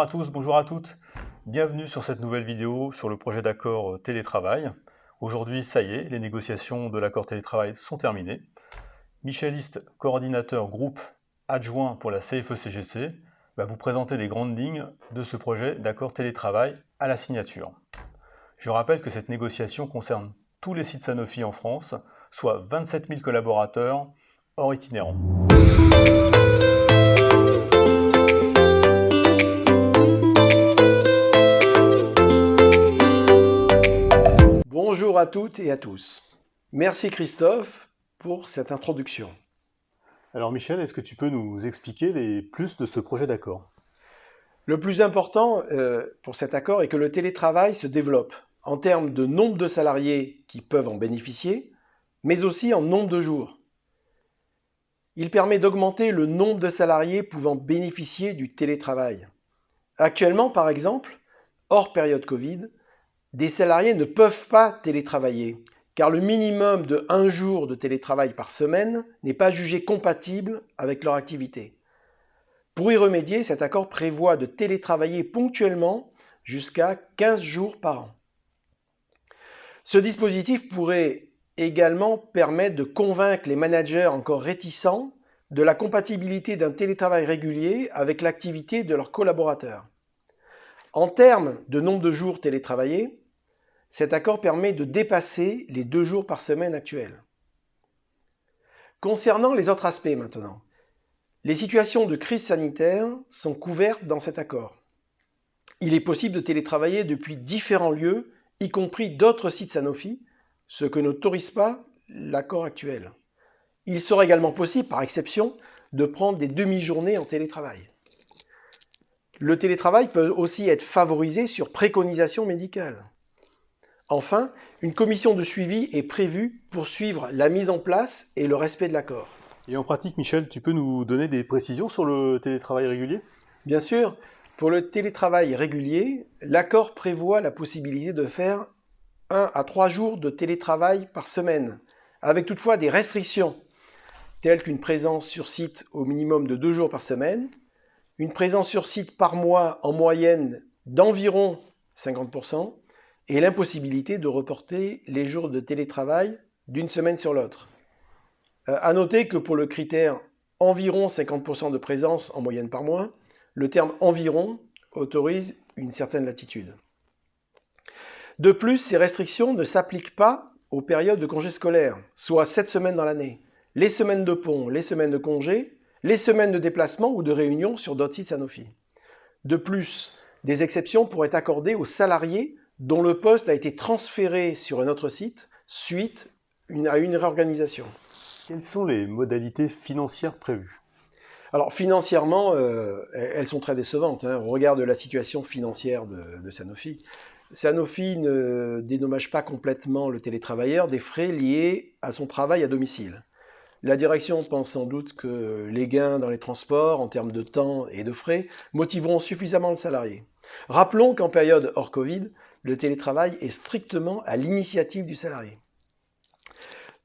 à tous, bonjour à toutes. Bienvenue sur cette nouvelle vidéo sur le projet d'accord télétravail. Aujourd'hui, ça y est, les négociations de l'accord télétravail sont terminées. Michel Ist, coordinateur groupe adjoint pour la CFE-CGC, va vous présenter les grandes lignes de ce projet d'accord télétravail à la signature. Je rappelle que cette négociation concerne tous les sites Sanofi en France, soit 27 000 collaborateurs hors itinérants. Bonjour à toutes et à tous. Merci Christophe pour cette introduction. Alors Michel, est-ce que tu peux nous expliquer les plus de ce projet d'accord? Le plus important pour cet accord est que le télétravail se développe en termes de nombre de salariés qui peuvent en bénéficier, mais aussi en nombre de jours. Il permet d'augmenter le nombre de salariés pouvant bénéficier du télétravail. Actuellement, par exemple, hors période Covid, des salariés ne peuvent pas télétravailler, car le minimum de 1 jour de télétravail par semaine n'est pas jugé compatible avec leur activité. Pour y remédier, cet accord prévoit de télétravailler ponctuellement jusqu'à 15 jours par an. Ce dispositif pourrait également permettre de convaincre les managers encore réticents de la compatibilité d'un télétravail régulier avec l'activité de leurs collaborateurs. En termes de nombre de jours télétravaillés, cet accord permet de dépasser les 2 jours par semaine actuels. Concernant les autres aspects maintenant, les situations de crise sanitaire sont couvertes dans cet accord. Il est possible de télétravailler depuis différents lieux, y compris d'autres sites Sanofi, ce que n'autorise pas l'accord actuel. Il sera également possible, par exception, de prendre des demi-journées en télétravail. Le télétravail peut aussi être favorisé sur préconisation médicale. Enfin, une commission de suivi est prévue pour suivre la mise en place et le respect de l'accord. Et en pratique, Michel, tu peux nous donner des précisions sur le télétravail régulier? Bien sûr, pour le télétravail régulier, l'accord prévoit la possibilité de faire 1 à 3 jours de télétravail par semaine, avec toutefois des restrictions, telles qu'une présence sur site au minimum de 2 jours par semaine, une présence sur site par mois en moyenne d'environ 50%, et l'impossibilité de reporter les jours de télétravail d'une semaine sur l'autre. À noter que pour le critère environ 50% de présence en moyenne par mois, le terme environ autorise une certaine latitude. De plus, ces restrictions ne s'appliquent pas aux périodes de congés scolaires, soit 7 semaines dans l'année, les semaines de pont, les semaines de congés, les semaines de déplacement ou de réunion sur d'autres sites Sanofi. De plus, des exceptions pourraient être accordées aux salariés dont le poste a été transféré sur un autre site suite à une réorganisation. Quelles sont les modalités financières prévues? Alors financièrement, elles sont très décevantes. Au regard de la situation financière de Sanofi. Sanofi ne dédommage pas complètement le télétravailleur des frais liés à son travail à domicile. La direction pense sans doute que les gains dans les transports, en termes de temps et de frais, motiveront suffisamment le salarié. Rappelons qu'en période hors Covid, le télétravail est strictement à l'initiative du salarié.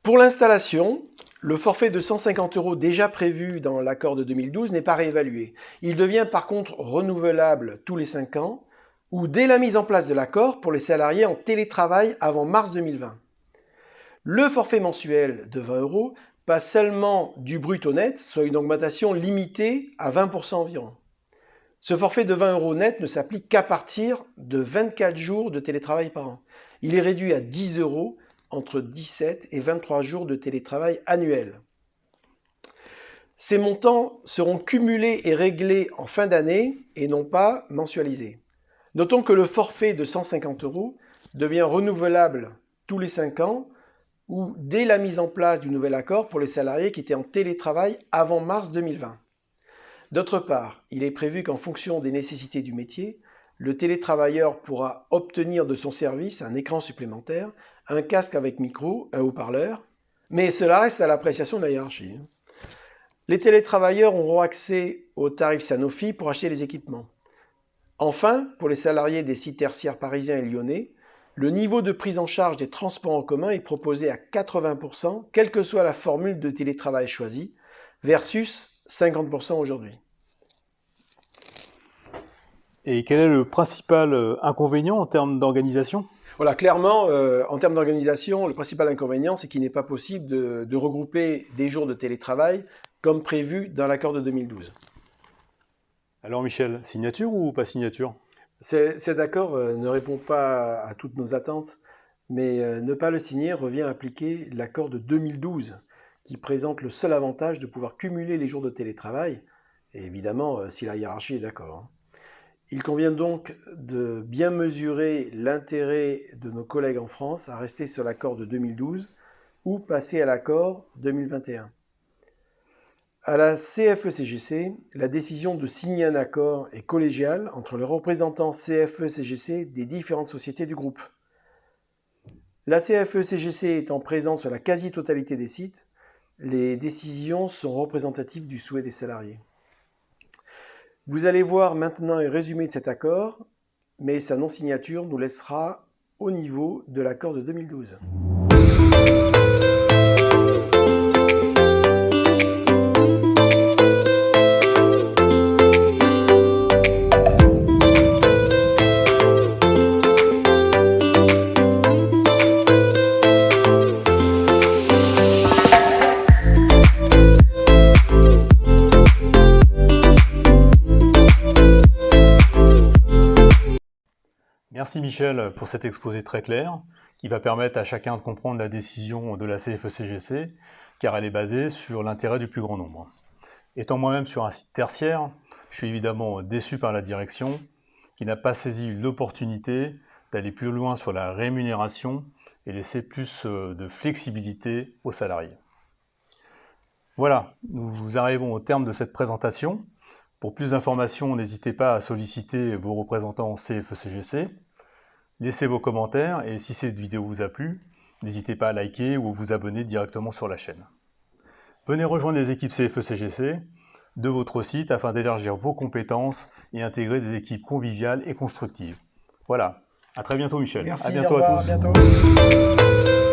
Pour l'installation, le forfait de 150 € déjà prévu dans l'accord de 2012 n'est pas réévalué. Il devient par contre renouvelable tous les 5 ans ou dès la mise en place de l'accord pour les salariés en télétravail avant mars 2020. Le forfait mensuel de 20 € passe seulement du brut au net, soit une augmentation limitée à 20% environ. Ce forfait de 20 € net ne s'applique qu'à partir de 24 jours de télétravail par an. Il est réduit à 10 € entre 17 et 23 jours de télétravail annuel. Ces montants seront cumulés et réglés en fin d'année et non pas mensualisés. Notons que le forfait de 150 € devient renouvelable tous les 5 ans ou dès la mise en place du nouvel accord pour les salariés qui étaient en télétravail avant mars 2020. D'autre part, il est prévu qu'en fonction des nécessités du métier, le télétravailleur pourra obtenir de son service un écran supplémentaire, un casque avec micro, un haut-parleur, mais cela reste à l'appréciation de la hiérarchie. Les télétravailleurs auront accès aux tarifs Sanofi pour acheter les équipements. Enfin, pour les salariés des sites tertiaires parisiens et lyonnais, le niveau de prise en charge des transports en commun est proposé à 80%, quelle que soit la formule de télétravail choisie, versus 50% aujourd'hui. Et quel est le principal inconvénient en termes d'organisation? Voilà, clairement, en termes d'organisation, le principal inconvénient, c'est qu'il n'est pas possible de regrouper des jours de télétravail comme prévu dans l'accord de 2012. Alors Michel, signature ou pas signature? Cet accord ne répond pas à toutes nos attentes, mais ne pas le signer revient à appliquer l'accord de 2012, qui présente le seul avantage de pouvoir cumuler les jours de télétravail, et évidemment si la hiérarchie est d'accord. Il convient donc de bien mesurer l'intérêt de nos collègues en France à rester sur l'accord de 2012 ou passer à l'accord 2021. À la CFE-CGC, la décision de signer un accord est collégiale entre les représentants CFE-CGC des différentes sociétés du groupe. La CFE-CGC étant présente sur la quasi-totalité des sites, les décisions sont représentatives du souhait des salariés. Vous allez voir maintenant un résumé de cet accord, mais sa non-signature nous laissera au niveau de l'accord de 2012. Merci Michel pour cet exposé très clair qui va permettre à chacun de comprendre la décision de la CFE-CGC car elle est basée sur l'intérêt du plus grand nombre. Étant moi-même sur un site tertiaire, je suis évidemment déçu par la direction qui n'a pas saisi l'opportunité d'aller plus loin sur la rémunération et laisser plus de flexibilité aux salariés. Voilà, nous arrivons au terme de cette présentation. Pour plus d'informations, n'hésitez pas à solliciter vos représentants CFE-CGC. Laissez vos commentaires et si cette vidéo vous a plu, n'hésitez pas à liker ou vous abonner directement sur la chaîne. Venez rejoindre les équipes CFE-CGC de votre site afin d'élargir vos compétences et intégrer des équipes conviviales et constructives. Voilà, à très bientôt Michel. Merci, à bientôt au revoir, à tous. à bientôt.